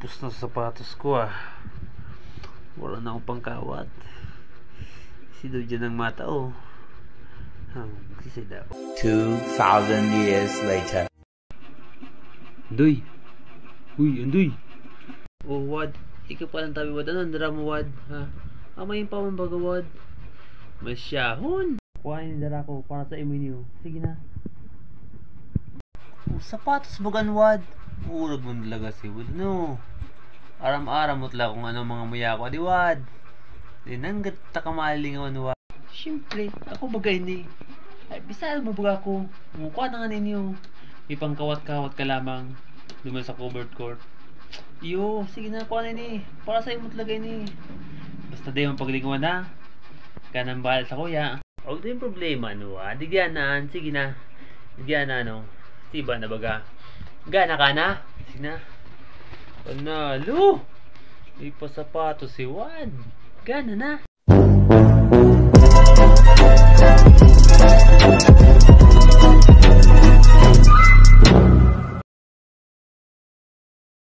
Pus na sa sapatos ko wala na akong pangkawat. Sidaw dyan ng mata magsisidaw. 2,000 years later. Andoy! Uy, Andoy! Wad, ikaw pa lang tabi, Wad. Ano ang dara mo, Wad? Amayin pa man baga, Wad. Masyahon! Kuhain dara ko para sa imo niyo. Sige na. Sapatos bagan, Wad. Urag mo talaga si Wad, no? Aram-aram mo talaga kung ano mga muya ko, di, Wad. Dinanggat takamalingawan, Wad. Siyempre, ako bagay ni. Ay, bisaya mo baga ko. Mukha na nga ninyo. May pangkawat-kawat ka lamang. Duman sa covered court. Iyo, sige na kuha na ni. Para sa imo talaga ni. Basta di mo paglingawan na. Kanang bahal sa kuya. Huwag na yung problema, Digyanaan, sige na. Digyanaan, Siba na baga. Gana ka na? Sige na. Panalo! May pasapato si Wad. Gana na.